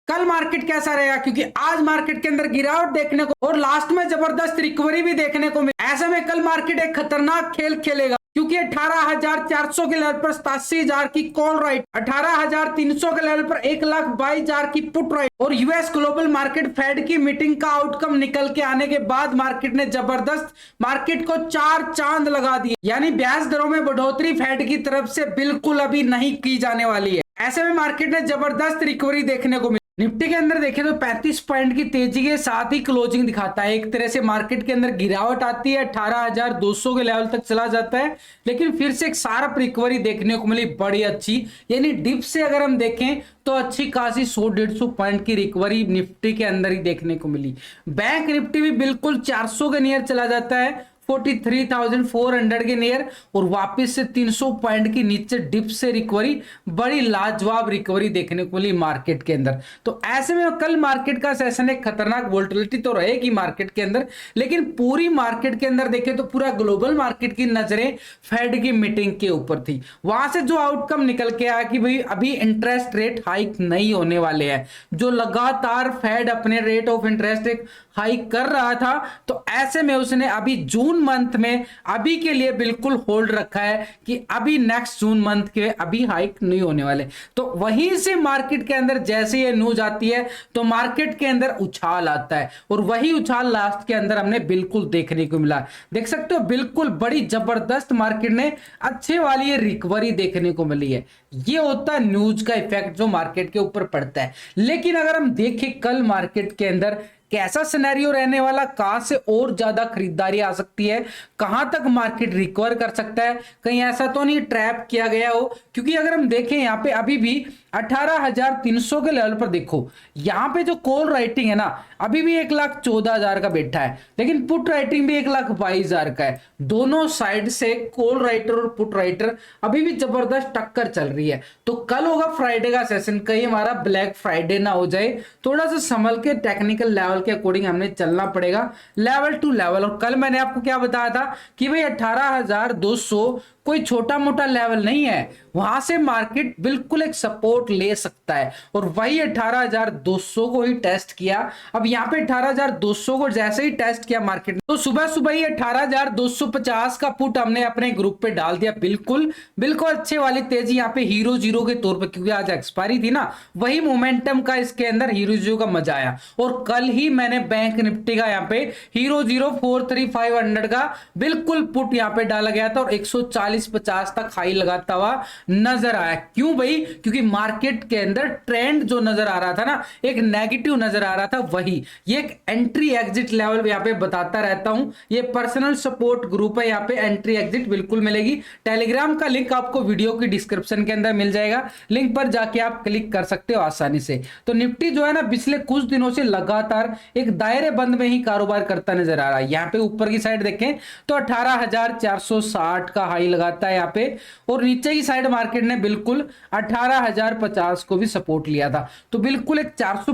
कल मार्केट कैसा रहेगा, क्योंकि आज मार्केट के अंदर गिरावट देखने को और लास्ट में जबरदस्त रिकवरी भी देखने को मिली। ऐसे में कल मार्केट एक खतरनाक खेल खेलेगा, क्योंकि 18,400 के लेवल पर 87,000 की कॉल राइट, 18,300 के लेवल पर 1,22,000 की पुट राइट और यूएस ग्लोबल मार्केट फेड की मीटिंग का आउटकम निकल के आने के बाद मार्केट ने जबरदस्त मार्केट को 4 चांद लगा दिए। यानी ब्याज दरों में बढ़ोतरी फेड की तरफ से बिल्कुल अभी नहीं की जाने वाली है। ऐसे में मार्केट ने जबरदस्त रिकवरी देखने को मिली। निफ्टी के अंदर देखें तो 35 पॉइंट की तेजी के साथ ही क्लोजिंग दिखाता है। एक तरह से मार्केट के अंदर गिरावट आती है, 18,200 के लेवल तक चला जाता है, लेकिन फिर से एक शार्प रिकवरी देखने को मिली बड़ी अच्छी। यानी डिप से अगर हम देखें तो अच्छी खासी 100-150 पॉइंट की रिकवरी निफ्टी के अंदर ही देखने को मिली। बैंक निफ्टी भी बिल्कुल 400 के नियर चला जाता है, 43,400 के नियर, और वापस से 300 पॉइंट की नीचे डिप से रिकवरी, बड़ी लाजवाब रिकवरी देखने को मिली मार्केट के अंदर। तो ऐसे में कल मार्केट का सेशन एक खतरनाक वोलेटिलिटी तो रहेगी मार्केट के अंदर, लेकिन पूरी मार्केट के अंदर देखें तो पूरा ग्लोबल मार्केट की नजरें फेड की मीटिंग के ऊपर थी। वहां से जो आउटकम निकल के आया कि भाई अभी इंटरेस्ट रेट हाइक नहीं होने वाले हैं, जो लगातार फेड अपने रेट ऑफ इंटरेस्ट हाइक कर रहा था, तो ऐसे में उसने अभी जून मंथ में अभी के लिए बिल्कुल होल्ड रखा है कि अभी नेक्स्ट जून मंथ के अभी हाइक नहीं होने वाले। तो वहीं से मार्केट के अंदर जैसे ये न्यूज आती है तो मार्केट के अंदर उछाल आता है, और वही उछाल लास्ट के अंदर हमने बिल्कुल देखने को मिला। देख सकते हो बिल्कुल बड़ी जबरदस्त मार्केट ने अच्छे वाली रिकवरी देखने को मिली है। ये होता है न्यूज का इफेक्ट जो मार्केट के ऊपर पड़ता है। लेकिन अगर हम देखें कल मार्केट के अंदर कैसा सिनेरियो रहने वाला, कहां से और ज्यादा खरीदारी आ सकती है, कहां तक मार्केट रिकवर कर सकता है, कहीं ऐसा तो नहीं ट्रैप किया गया हो। क्योंकि अगर हम देखें यहां पे अभी भी 18,300 के लेवल पर देखो, यहां पे जो कॉल राइटिंग है ना अभी भी 1,14,000 का बैठा है, लेकिन पुट राइटिंग भी 1,22,000 का है। दोनों साइड से कॉल राइटर और पुट राइटर अभी भी जबरदस्त टक्कर चल रही है। तो कल होगा फ्राइडे का सेशन, कहीं हमारा ब्लैक फ्राइडे ना हो जाए, थोड़ा सा संभल के टेक्निकल लेवल के अकॉर्डिंग हमने चलना पड़ेगा, लेवल टू लेवल। और कल मैंने आपको क्या बताया था कि भाई 18,200 कोई छोटा मोटा लेवल नहीं है, वहां से मार्केट बिल्कुल एक सपोर्ट ले सकता है, और वही 18,200 को ही टेस्ट किया। अब यहां पे 18,200 को जैसे ही टेस्ट किया मार्केट ने, तो सुबह सुबह ही 18,250 का पुट हमने अपने ग्रुप पे डाल दिया। बिल्कुल बिल्कुल अच्छे वाली तेजी यहाँ पे हीरो जीरो के तौर पर, क्योंकि आज एक्सपायरी थी ना, वही मोमेंटम का इसके अंदर हीरो जीरो का मजा आया। और कल ही मैंने बैंक निफ्टी का यहाँ पे हीरो जीरो 43,500 का बिल्कुल पुट यहाँ पे डाला गया था, और 140-50 तक हाई लगाता हुआ नजर आया। क्यों भाई? क्योंकि मार्केट के अंदर ट्रेंड जो नजर आ रहा था ना, एक नेगेटिव नजर आ रहा था, वही ये एक एंट्री एग्जिट लेवल यहाँ पे बताता रहता हूं। ये पर्सनल सपोर्ट ग्रुप है, यहाँ पे एंट्री एग्जिट बिल्कुल मिलेगी। टेलीग्राम का लिंक आपको वीडियो की डिस्क्रिप्शन के अंदर मिल जाएगा, लिंक पर जाके आप क्लिक कर सकते हो आसानी से। तो निफ्टी जो है ना पिछले कुछ दिनों से लगातार एक दायरे बंद में ही कारोबार करता नजर आ रहा है। यहाँ पे ऊपर की साइड देखें तो 18,460 का हाई लगाता है यहाँ पे, और नीचे की साइड मार्केट ने बिल्कुल 18,050 को भी सपोर्ट लिया था। तो बिल्कुल एक 400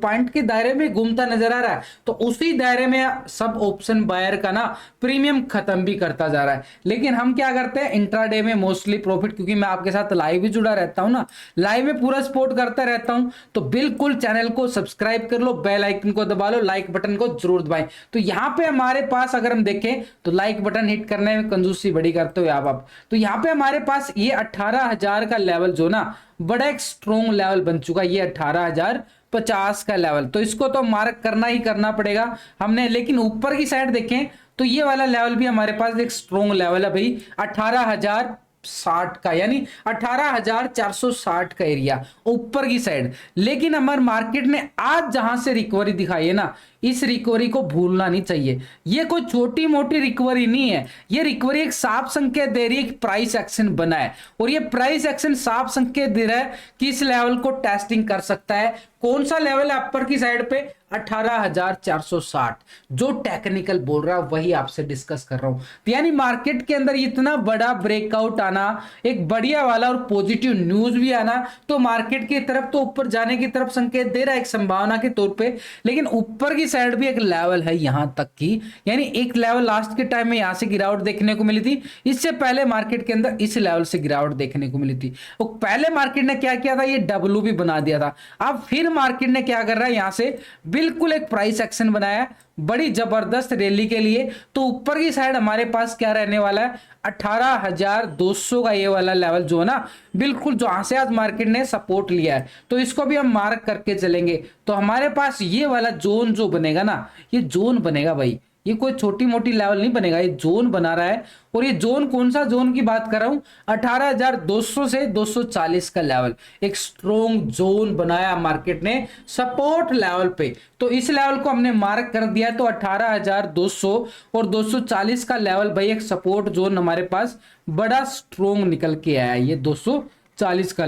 पॉइंट के दायरे में घूमता नजर आ रहा है। तो उसी दायरे में सब ऑप्शन बायर का ना प्रीमियम खत्म भी करता जा रहा है। लेकिन हम क्या करते हैं इंट्राडे में मोस्टली प्रॉफिट, क्योंकि मैं आपके साथ लाइव भी जुड़ा रहता हूं ना, लाइव में पूरा सपोर्ट करता रहता हूं, तो बिल्कुल चैनल को सब्सक्राइब कर लो, बेल आइकन को दबा लो, लाइक बटन को जरूर दबाएं। तो यहां पे हमारे पास अगर हम देखें तो लाइक बटन हिट करने में कंजूसी बड़ी करते हो आप। तो यहां पे हमारे पास ये 18,000 का लेवल जो ना बड़ा एक स्ट्रॉन्ग लेवल बन चुका है, ये 18,050 का लेवल, तो इसको तो मार्क करना ही करना पड़ेगा हमने। लेकिन ऊपर की साइड देखें तो ये वाला लेवल भी हमारे पास एक स्ट्रॉन्ग लेवल है भाई, 18,060 का, यानी 18,460 का एरिया ऊपर की साइड। लेकिन हमारे मार्केट ने आज जहां से रिकवरी दिखाई है ना, इस रिकवरी को भूलना नहीं चाहिए। ये कोई छोटी मोटी रिकवरी नहीं है, ये रिकवरी एक साफ संकेत दे रही है कि प्राइस एक्शन बना है, और ये प्राइस एक्शन साफ संकेत दे रहा है कि इस लेवल को टेस्टिंग कर सकता है। कौन सा लेवल है अपर की साइड पे? 18,460, जो टेक्निकल बोल रहा है वही आपसे डिस्कस कर रहा हूं। तो यानी मार्केट के अंदर इतना बड़ा ब्रेकआउट आना, एक बढ़िया वाला और पॉजिटिव न्यूज भी आना, तो मार्केट की तरफ तो ऊपर जाने की तरफ संकेत दे रहा है एक संभावना के तौर पे। लेकिन ऊपर की साइड भी एक लेवल है यहां तक की, यानी एक लेवल लास्ट के टाइम में यहां से गिरावट देखने को मिली थी, इससे पहले मार्केट के अंदर इस लेवल से गिरावट देखने को मिली थी। तो पहले मार्केट ने क्या किया था, ये डब्ल्यू भी बना दिया था। अब फिर मार्केट ने क्या कर रहा है, यहां से बिल्कुल एक प्राइस एक्शन बनाया बड़ी जबरदस्त रैली के लिए। तो ऊपर की साइड हमारे पास क्या रहने वाला है, 18,200 का ये वाला लेवल जो है ना, बिल्कुल जहां से आज मार्केट ने सपोर्ट लिया है, तो इसको भी हम मार्क करके चलेंगे। तो हमारे पास ये वाला जोन जो बनेगा ना, ये जोन बनेगा भाई, ये कोई छोटी मोटी लेवल नहीं बनेगा, ये जोन बना रहा है। और ये जोन कौन सा जोन की बात कर रहा हूं, 18,200 से 240 का लेवल, एक स्ट्रॉन्ग जोन बनाया मार्केट ने सपोर्ट लेवल पे। तो इस लेवल को हमने मार्क कर दिया, तो 18,200 और 240 का लेवल भाई एक सपोर्ट जोन हमारे पास बड़ा स्ट्रॉन्ग निकल के आया, ये 240 का।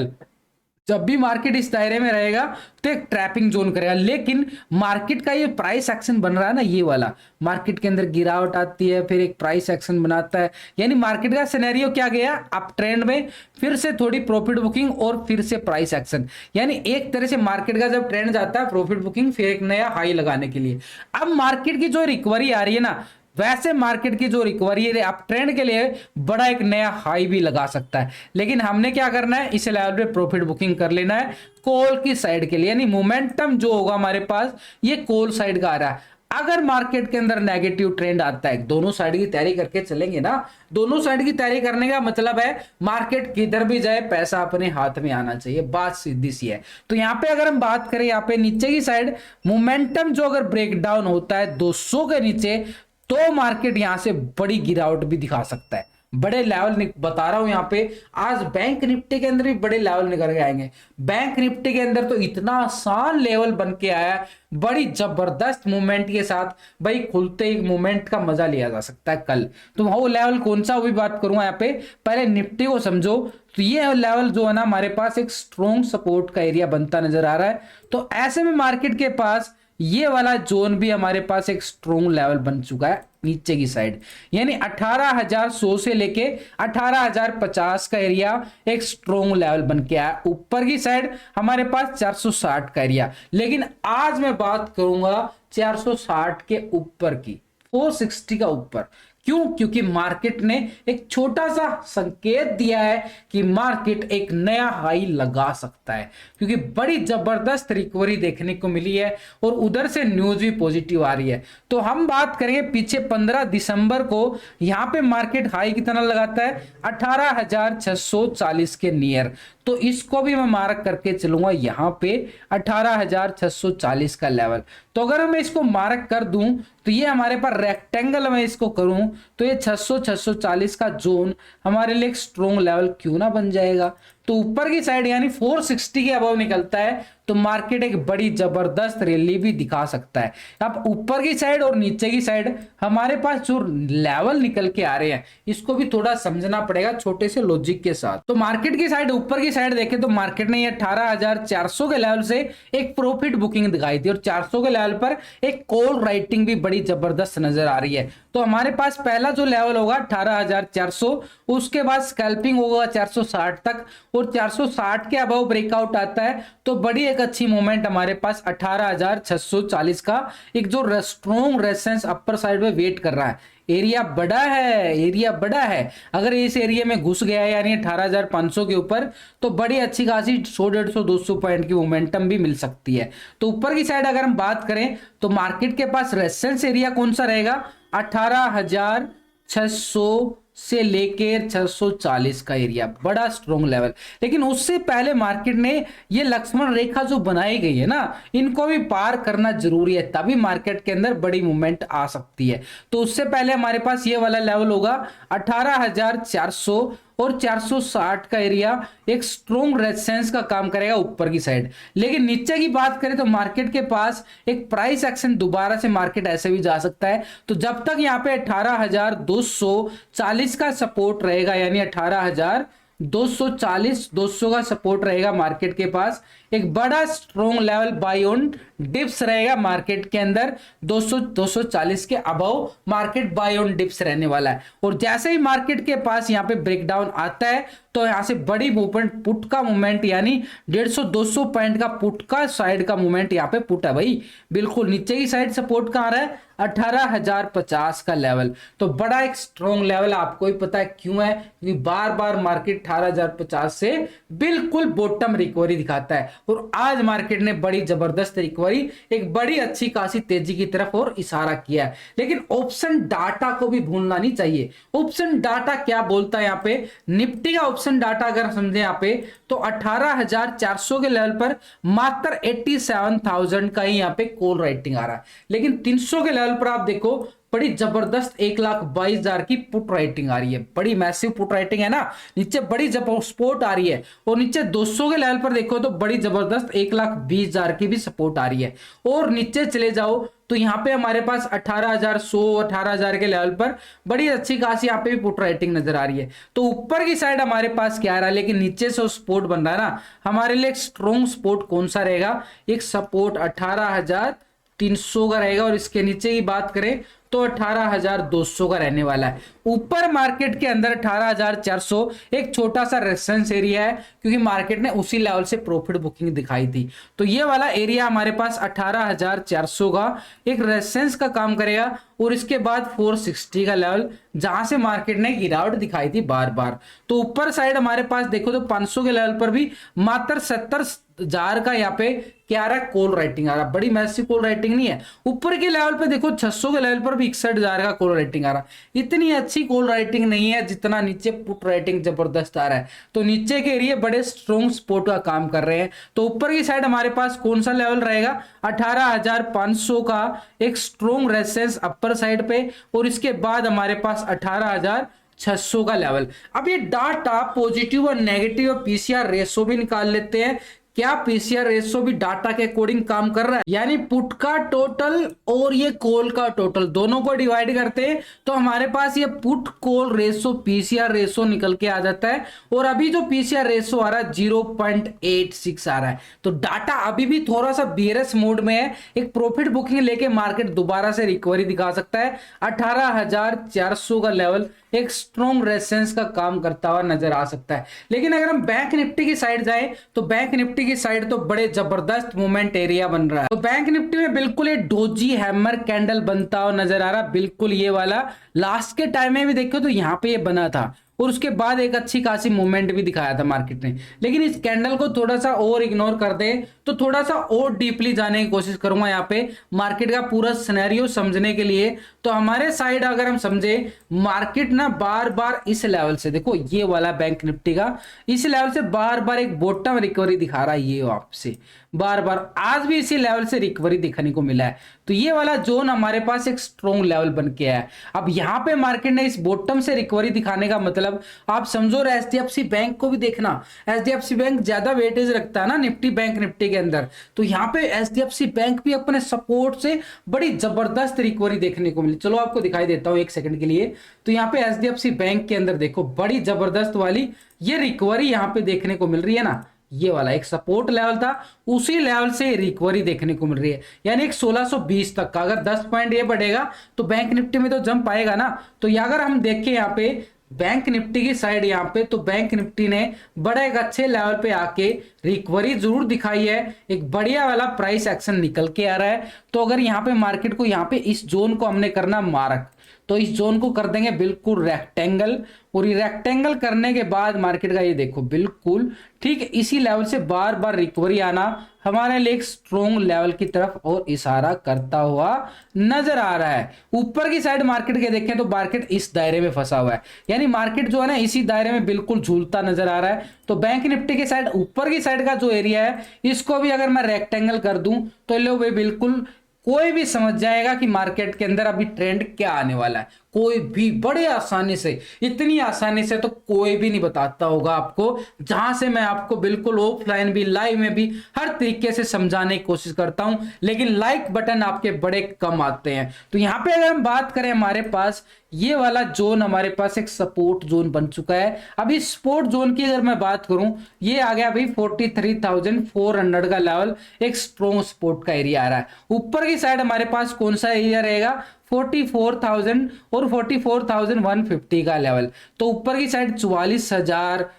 जब भी मार्केट इस दायरे में रहेगा तो एक ट्रैपिंग जोन करेगा। लेकिन मार्केट का ये प्राइस एक्शन बन रहा है ना, ये वाला मार्केट के अंदर गिरावट आती है, फिर एक प्राइस एक्शन बनाता है, यानी मार्केट का सिनेरियो क्या गया, अप ट्रेंड में फिर से थोड़ी प्रॉफिट बुकिंग और फिर से प्राइस एक्शन। यानी एक तरह से मार्केट का जब ट्रेंड जाता है प्रॉफिट बुकिंग, फिर एक नया हाई लगाने के लिए। अब मार्केट की जो रिकवरी आ रही है ना, वैसे मार्केट की जो रिकवरी है अप ट्रेंड के लिए बड़ा एक नया हाई भी लगा सकता है। लेकिन हमने क्या करना है, इस लेवल पे प्रॉफिट बुकिंग कर लेना है कॉल की साइड के लिए, यानी मोमेंटम जो होगा हमारे पास ये कॉल साइड का आ रहा है। अगर मार्केट के अंदर नेगेटिव ट्रेंड आता है, दोनों साइड की तैयारी करके चलेंगे ना, दोनों साइड की तैयारी करने का मतलब है मार्केट किधर भी जाए पैसा अपने हाथ में आना चाहिए, बात सीधी सी है। तो यहाँ पे अगर हम बात करें, यहाँ पे नीचे की साइड मोमेंटम जो अगर ब्रेकडाउन होता है 200 के नीचे, तो मार्केट यहां से बड़ी गिरावट भी दिखा सकता है, बड़े लेवल बता रहा हूं। यहां पे आज बैंक निफ्टी के अंदर भी बड़े लेवल निकल के आएंगे। बैंक निफ्टी के अंदर तो इतना आसान लेवल बन के आया है, बड़ी जबरदस्त मूवमेंट के साथ, भाई खुलते ही मूवमेंट का मजा लिया जा सकता है कल। तो वो लेवल कौन सा, वो भी बात करूंगा यहाँ पे। पहले निफ्टी को समझो, तो ये लेवल जो है ना हमारे पास एक स्ट्रॉन्ग सपोर्ट का एरिया बनता नजर आ रहा है। तो ऐसे में मार्केट के पास ये वाला जोन भी हमारे पास एक स्ट्रॉन्ग लेवल बन चुका है नीचे की साइड, यानी 18,100 से लेके 18,050 का एरिया एक स्ट्रॉन्ग लेवल बन के आया। ऊपर की साइड हमारे पास 460 का एरिया, लेकिन आज मैं बात करूंगा 460 के ऊपर की, 460 का ऊपर। क्यों? क्योंकि मार्केट ने एक छोटा सा संकेत दिया है कि मार्केट एक नया हाई लगा सकता है, क्योंकि बड़ी जबरदस्त रिकवरी देखने को मिली है और उधर से न्यूज भी पॉजिटिव आ रही है। तो हम बात करेंगे पीछे 15 दिसंबर को यहां पे मार्केट हाई कितना लगाता है, 18,640 के नियर। तो इसको भी मैं मार्क करके चलूंगा यहां पे 18,640 का लेवल। तो अगर मैं इसको मार्क कर दूं तो ये हमारे पास रेक्टेंगल में इसको करूं तो ये 640 का जोन हमारे लिए एक स्ट्रॉन्ग लेवल क्यों ना बन जाएगा। तो ऊपर की साइड यानी 460 के अबव निकलता है तो मार्केट एक बड़ी जबरदस्त रैली भी दिखा सकता है। अब ऊपर की साइड और नीचे की साइड हमारे पास जो लेवल निकल के आ रहे हैं इसको भी थोड़ा समझना पड़ेगा छोटे से लॉजिक के साथ। तो मार्केट की साइड, ऊपर की साइड देखें तो मार्केट ने ये 18,400 के लेवल से एक प्रॉफिट बुकिंग दिखाई थी और 400 के लेवल पर एक कॉल राइटिंग भी बड़ी जबरदस्त नजर आ रही है। तो हमारे पास पहला जो लेवल होगा 18,400, उसके बाद स्कैल्पिंग होगा 460 तक और 460 के अबव ब्रेकआउट आता है तो बड़ी एक अच्छी मूवमेंट हमारे पास 18,640 का एक जो स्ट्रॉन्ग रेजिस्टेंस अपर साइड में वेट कर रहा है। एरिया बड़ा है, एरिया बड़ा है। अगर इस एरिया में घुस गया है यानी 18,500 के ऊपर तो बड़ी अच्छी खासी 100, 150, 200 पॉइंट की मोमेंटम भी मिल सकती है। तो ऊपर की साइड अगर हम बात करें तो मार्केट के पास रेजिस्टेंस एरिया कौन सा रहेगा, 18,600 से लेकर 640 का एरिया, बड़ा स्ट्रॉन्ग लेवल। लेकिन उससे पहले मार्केट ने ये लक्ष्मण रेखा जो बनाई गई है ना, इनको भी पार करना जरूरी है, तभी मार्केट के अंदर बड़ी मूवमेंट आ सकती है। तो उससे पहले हमारे पास ये वाला लेवल होगा 18,400 और 460 का एरिया एक स्ट्रॉन्ग रेजिस्टेंस का काम करेगा ऊपर की साइड। लेकिन नीचे की बात करें तो मार्केट के पास एक प्राइस एक्शन दोबारा से मार्केट ऐसे भी जा सकता है। तो जब तक यहाँ पे 18,240 का सपोर्ट रहेगा यानी 18,240 200 का सपोर्ट रहेगा मार्केट के पास, एक बड़ा strong level buy on dips रहेगा मार्केट के अंदर 240 के above market buy on dips रहने वाला है। और जैसे ही मार्केट के पास यहाँ पे ब्रेकडाउन आता है तो यहां से बड़ी मूवमेंट पुट का मूवमेंट, यानी 150-200 पॉइंट का पुट का साइड का मूवमेंट यहाँ पे पुट है भाई। बिल्कुल नीचे की साइड सपोर्ट कहां रहा है 18,050 का लेवल। तो बड़ा एक स्ट्रॉन्ग लेवल, आपको ही पता है क्यों है, क्योंकि बार बार मार्केट 18,050 से बिल्कुल बॉटम रिकवरी दिखाता है और आज मार्केट ने बड़ी जबरदस्त रिकवरी, एक बड़ी अच्छी खासी तेजी की तरफ और इशारा किया है। लेकिन ऑप्शन डाटा को भी भूलना नहीं चाहिए। ऑप्शन डाटा क्या बोलता है यहाँ पे, निफ्टी का ऑप्शन डाटा अगर समझे यहाँ पे तो 18,400 के लेवल पर मात्र 87,000 का ही यहाँ पे कॉल राइटिंग आ रहा है। लेकिन 300 के लेवल पर आप देखो बड़ी जबरदस्त 1,22,000 की पुट राइटिंग आ रही है, बड़ी मैसिव पुट राइटिंग है ना, नीचे बड़ी सपोर्ट आ रही है। और नीचे 200 के लेवल पर देखो तो बड़ी जबरदस्त 1,20,000 की भी सपोर्ट आ रही है। और नीचे चले जाओ तो यहाँ पे हमारे पास 18,100 18,000 के लेवल पर बड़ी अच्छी खासी यहाँ पे भी पुट राइटिंग नजर आ रही है। तो ऊपर की साइड हमारे पास क्या आ रहा है, लेकिन नीचे से सपोर्ट बन रहा है ना, हमारे लिए एक स्ट्रॉन्ग सपोर्ट कौन सा रहेगा, एक सपोर्ट 18,300 का रहेगा। और इसके नीचे की बात करें तो 18,200 का रहने वाला है। ऊपर मार्केट के अंदर 18,400 एक छोटा सा रेजिस्टेंस एरिया है, क्योंकि मार्केट ने उसी लेवल से प्रॉफिट बुकिंग दिखाई थी। तो ये वाला एरिया हमारे पास 18,400 का एक रेजिस्टेंस का काम करेगा। और इसके बाद 460 का लेवल, जहां से मार्केट ने गिरावट दिखाई थी बार बार। तो ऊपर साइड हमारे पास देखो तो 500 के लेवल पर भी मात्र 70,000 का यहाँ पे क्या आ रहा है, कॉल राइटिंग आ रहा है। बड़ी मैसिव कॉल राइटिंग नहीं है। ऊपर के लेवल पे देखो 600 के लेवल पर भी 61,000 का कॉल राइटिंग आ रहा है। इतनी अच्छी कॉल राइटिंग नहीं है जितना नीचे पुट राइटिंग जबरदस्त आ रहा है। तो नीचे के एरिया बड़े स्ट्रॉन्ग सपोर्ट का काम कर रहे हैं। तो ऊपर की साइड हमारे पास कौन सा लेवल रहेगा, 18,500 का एक स्ट्रॉन्ग रेजिस्टेंस अपर साइड पे। और इसके बाद हमारे पास 18,600 का लेवल। अब ये डाटा पॉजिटिव और नेगेटिव और पीसीआर रेशो भी निकाल लेते हैं। क्या पीसीआर रेशो भी डाटा के अकॉर्डिंग काम कर रहा है, यानी पुट का टोटल और ये कॉल का टोटल दोनों को डिवाइड करते हैं तो हमारे पास ये put call ratio PCR ratio निकल के आ जाता है। और अभी जो पीसीआर रेशो आ रहा है 0.86 आ रहा है। तो डाटा अभी भी थोड़ा सा बीयरस मोड में है। एक प्रॉफिट बुकिंग लेके मार्केट दोबारा से रिकवरी दिखा सकता है। 18,400 का लेवल एक स्ट्रॉन्ग रेजिस्टेंस का काम करता हुआ नजर आ सकता है। लेकिन अगर हम बैंक निफ्टी की साइड जाएं तो बैंक निफ्टी की साइड तो बड़े जबरदस्त मूवमेंट एरिया बन रहा है। तो बैंक निफ्टी में बिल्कुल ये डोजी हैमर कैंडल बनता हुआ नजर आ रहा है। बिल्कुल ये वाला लास्ट के टाइम में भी देखो तो यहाँ पे ये बना था और उसके बाद एक अच्छी खासी मूवमेंट भी दिखाया था मार्केट ने। लेकिन इस कैंडल को थोड़ा सा और इग्नोर कर दे तो थोड़ा सा और डीपली जाने की कोशिश करूंगा यहाँ पे मार्केट का पूरा सिनेरियो समझने के लिए। तो हमारे साइड अगर हम समझे मार्केट ना बार बार इस लेवल से, देखो ये वाला बैंक निफ्टी का इस लेवल से बार बार एक बॉटम रिकवरी दिखा रहा है। ये आपसे बार बार आज भी इसी लेवल से रिकवरी दिखने को मिला है। तो ये वाला जोन हमारे पास एक स्ट्रॉन्ग लेवल बन के आया है। अब यहाँ पे मार्केट ने इस बॉटम से रिकवरी दिखाने का मतलब आप समझो एचडीएफसी बैंक को भी देखना। एचडीएफसी बैंक ज्यादा वेटेज रखता है ना निफ्टी बैंक निफ्टी के अंदर। तो यहाँ पे एचडीएफसी बैंक भी अपने सपोर्ट से बड़ी जबरदस्त रिकवरी देखने को मिली। चलो आपको दिखाई देता हूँ एक सेकंड के लिए। तो यहाँ पे एचडीएफसी बैंक के अंदर देखो बड़ी जबरदस्त वाली ये रिकवरी यहाँ पे देखने को मिल रही है ना। ये वाला एक सपोर्ट लेवल था, उसी लेवल से रिकवरी देखने को मिल रही है, यानी एक 1620 तक का। अगर 10 पॉइंट ये बढ़ेगा तो बैंक निफ्टी में तो जंप आएगा ना। तो अगर हम देखें यहाँ पे बैंक निफ्टी की साइड यहाँ पे तो बैंक निफ्टी ने बड़े एक अच्छे लेवल पे आके रिकवरी जरूर दिखाई है। एक बढ़िया वाला प्राइस एक्शन निकल के आ रहा है। तो अगर यहाँ पे मार्केट को यहाँ पे इस जोन को हमने करना मार्क, तो इस जोन को कर देंगे बिल्कुल रेक्टेंगल। और ये रेक्टेंगल करने के बाद मार्केट का ये देखो बिल्कुल ठीक है इसी लेवल से बार बार रिकवरी आना हमारे लिए एक स्ट्रॉन्ग लेवल की तरफ और इशारा करता हुआ नजर आ रहा है। ऊपर की साइड मार्केट के देखें तो मार्केट इस दायरे में फंसा हुआ है, यानी मार्केट जो है ना इसी दायरे में बिल्कुल झूलता नजर आ रहा है। तो बैंक निफ्टी के साइड ऊपर की साइड का जो एरिया है इसको भी अगर मैं रेक्टेंगल कर दूं तो लो वे बिल्कुल कोई भी समझ जाएगा कि मार्केट के अंदर अभी ट्रेंड क्या आने वाला है। कोई भी बड़े आसानी से, इतनी आसानी से तो कोई भी नहीं बताता होगा आपको, जहां से मैं आपको बिल्कुल ऑफलाइन भी लाइव में भी हर तरीके से समझाने की कोशिश करता हूं, लेकिन लाइक बटन आपके बड़े कम आते हैं। तो यहां पे अगर हम बात करें, हमारे पास ये वाला जोन हमारे पास एक सपोर्ट जोन बन चुका है। अब इस सपोर्ट जोन की अगर मैं बात करूं, ये आ गया भाई 43,400 का लेवल, एक स्ट्रॉन्ग सपोर्ट का एरिया आ रहा है। ऊपर की साइड हमारे पास कौन सा एरिया रहेगा, 44,000 और 44,150 का लेवल। तो ऊपर की साइड 44,000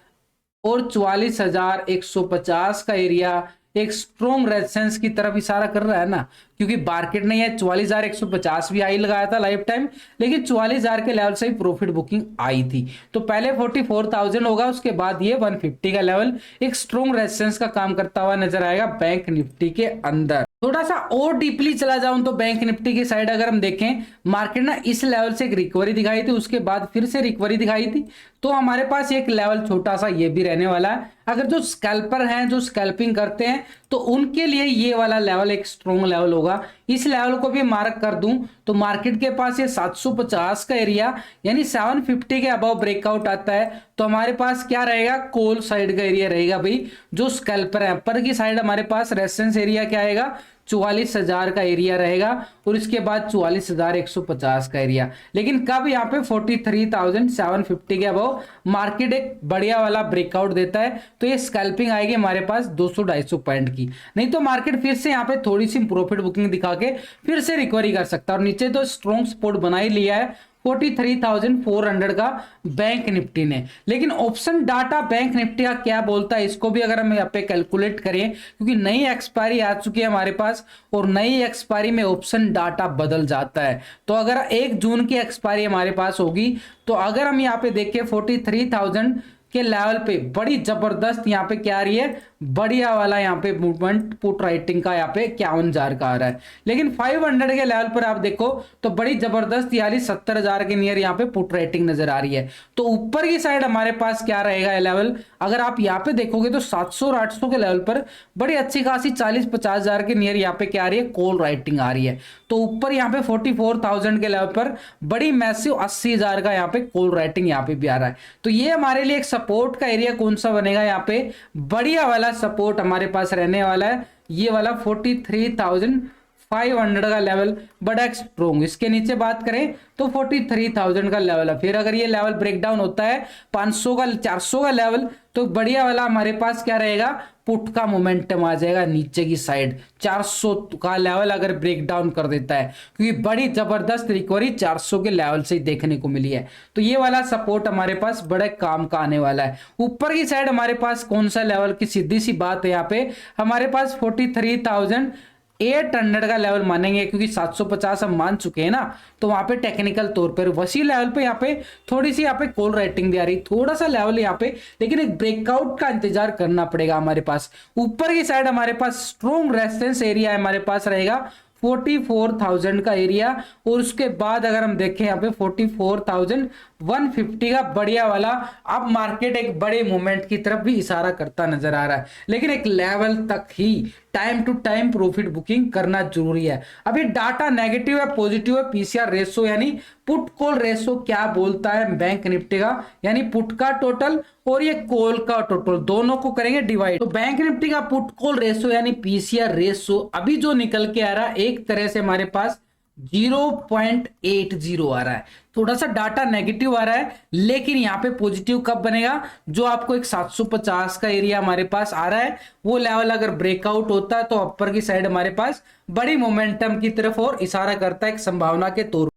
और 44,150 का एरिया एक स्ट्रॉन्ग रेजिस्टेंस की तरफ इशारा कर रहा है ना, क्योंकि मार्केट ने ये 44,150 भी आई लगाया था लाइफ टाइम, लेकिन 44,000 के लेवल से ही प्रॉफिट बुकिंग आई थी। तो पहले 44,000 होगा, उसके बाद ये 150 का लेवल एक स्ट्रॉन्ग रेजिस्टेंस का काम करता हुआ नजर आएगा बैंक निफ्टी के अंदर। थोड़ा सा और डीपली चला जाऊं तो बैंक निफ्टी की साइड अगर हम देखें, मार्केट ना इस लेवल से एक रिकवरी दिखाई थी, उसके बाद फिर से रिकवरी दिखाई थी। तो हमारे पास एक लेवल छोटा सा ये भी रहने वाला है। अगर जो स्कैल्पर हैं, जो स्कैल्पिंग करते हैं, तो उनके लिए ये वाला लेवल एक स्ट्रॉन्ग लेवल होगा। इस लेवल को भी मार्क कर दूं तो मार्केट के पास ये 750 का एरिया यानी 750 के अबव ब्रेकआउट आता है, तो हमारे पास क्या रहेगा, कॉल साइड का एरिया रहेगा भाई। जो स्कैल्पर है अपर की साइड हमारे पास रेजिस्टेंस एरिया क्या आएगा, 44,000 का एरिया रहेगा, और इसके बाद 44,150 का एरिया। लेकिन कब यहाँ पे 43,750 के अबव मार्केट एक बढ़िया वाला ब्रेकआउट देता है, तो ये स्कैल्पिंग आएगी हमारे पास 200-250 पॉइंट की। नहीं तो मार्केट फिर से यहाँ पे थोड़ी सी प्रॉफिट बुकिंग दिखा के फिर से रिकवरी कर सकता है। और नीचे तो स्ट्रॉन्ग सपोर्ट बना ही लिया है 43,400 का बैंक निफ्टी ने। लेकिन ऑप्शन डाटा बैंक निफ्टी का क्या बोलता है, इसको भी अगर हम यहाँ पे कैलकुलेट करें, क्योंकि नई एक्सपायरी आ चुकी है हमारे पास, और नई एक्सपायरी में ऑप्शन डाटा बदल जाता है। तो अगर 1 जून की एक्सपायरी हमारे पास होगी, तो अगर हम यहाँ पे देखें 43,000 के लेवल पे बड़ी जबरदस्त यहाँ पे क्या आ रही है, बढ़िया वाला यहाँ पे मूवमेंट पुट राइटिंग का यहाँ पे 51,000 का आ रहा है। लेकिन 500 के लेवल पर आप देखो तो बड़ी जबरदस्त यानी 70,000 के नियर यहाँ पे पुट राइटिंग नजर आ रही है। तो ऊपर की साइड हमारे पास क्या रहेगा लेवल, अगर आप यहाँ पे देखोगे तो 700 और 800 के लेवल पर बड़ी अच्छी खासी 40-50,000 के नियर यहाँ पे क्या आ रही है, कॉल राइटिंग आ रही है। तो ऊपर यहाँ पे 44,000 के लेवल पर बड़ी मैसिव 80,000 का यहाँ पे कॉल राइटिंग यहाँ पे भी आ रहा है। तो ये हमारे लिए एक सपोर्ट का एरिया कौन सा बनेगा, यहाँ पे बढ़िया वाला सपोर्ट हमारे पास रहने वाला है, ये वाला 43,500 का लेवल बड़ा स्ट्रॉन्ग। इसके नीचे बात करें तो 43,000 का लेवल है। फिर अगर ये लेवल ब्रेकडाउन होता है 500 का 400 का लेवल, तो बढ़िया वाला हमारे पास क्या रहेगा, पुट का मोमेंटम आ जाएगा नीचे की साइड। 400 का लेवल अगर ब्रेकडाउन कर देता है, क्योंकि बड़ी जबरदस्त रिकवरी 400 के लेवल से ही देखने को मिली है, तो ये वाला सपोर्ट हमारे पास बड़े काम का आने वाला है। ऊपर की साइड हमारे पास कौन सा लेवल की सीधी सी बात है, यहाँ पे हमारे पास 43,800 का लेवल मानेंगे, क्योंकि 750 हम मान चुके हैं ना, तो वहां पे टेक्निकल तौर पर वसी लेवल पे यहाँ पे थोड़ी सी यहाँ पे कॉल राइटिंग भी आ रही, थोड़ा सा लेवल यहाँ पे, लेकिन एक ब्रेकआउट का इंतजार करना पड़ेगा हमारे पास। ऊपर की साइड हमारे पास स्ट्रॉन्ग रेजिस्टेंस एरिया हमारे पास रहेगा 44,000 का एरिया, और उसके बाद अगर हम देखें यहाँ पे 44,150 का बढ़िया वाला। अब मार्केट एक बड़े मूवमेंट की तरफ भी इशारा करता नजर आ रहा है, लेकिन एक लेवल तक ही time to time profit booking करना जरूरी है। अभी डाटा नेगेटिव है पॉजिटिव है, पीसीआर रेशो यानी पुट कॉल रेशो क्या बोलता है बैंक निफ्टी का, यानी पुट का टोटल और ये कॉल का टोटल दोनों को करेंगे डिवाइड। तो बैंक निफ्टी का पुट कॉल रेशो यानी पीसीआर रेशो अभी जो निकल के आ रहा है, एक तरह से हमारे पास 0.80 आ रहा है। थोड़ा सा डाटा नेगेटिव आ रहा है, लेकिन यहाँ पे पॉजिटिव कब बनेगा, जो आपको एक 750 का एरिया हमारे पास आ रहा है, वो लेवल अगर ब्रेकआउट होता है तो अपर की साइड हमारे पास बड़ी मोमेंटम की तरफ और इशारा करता है एक संभावना के तौर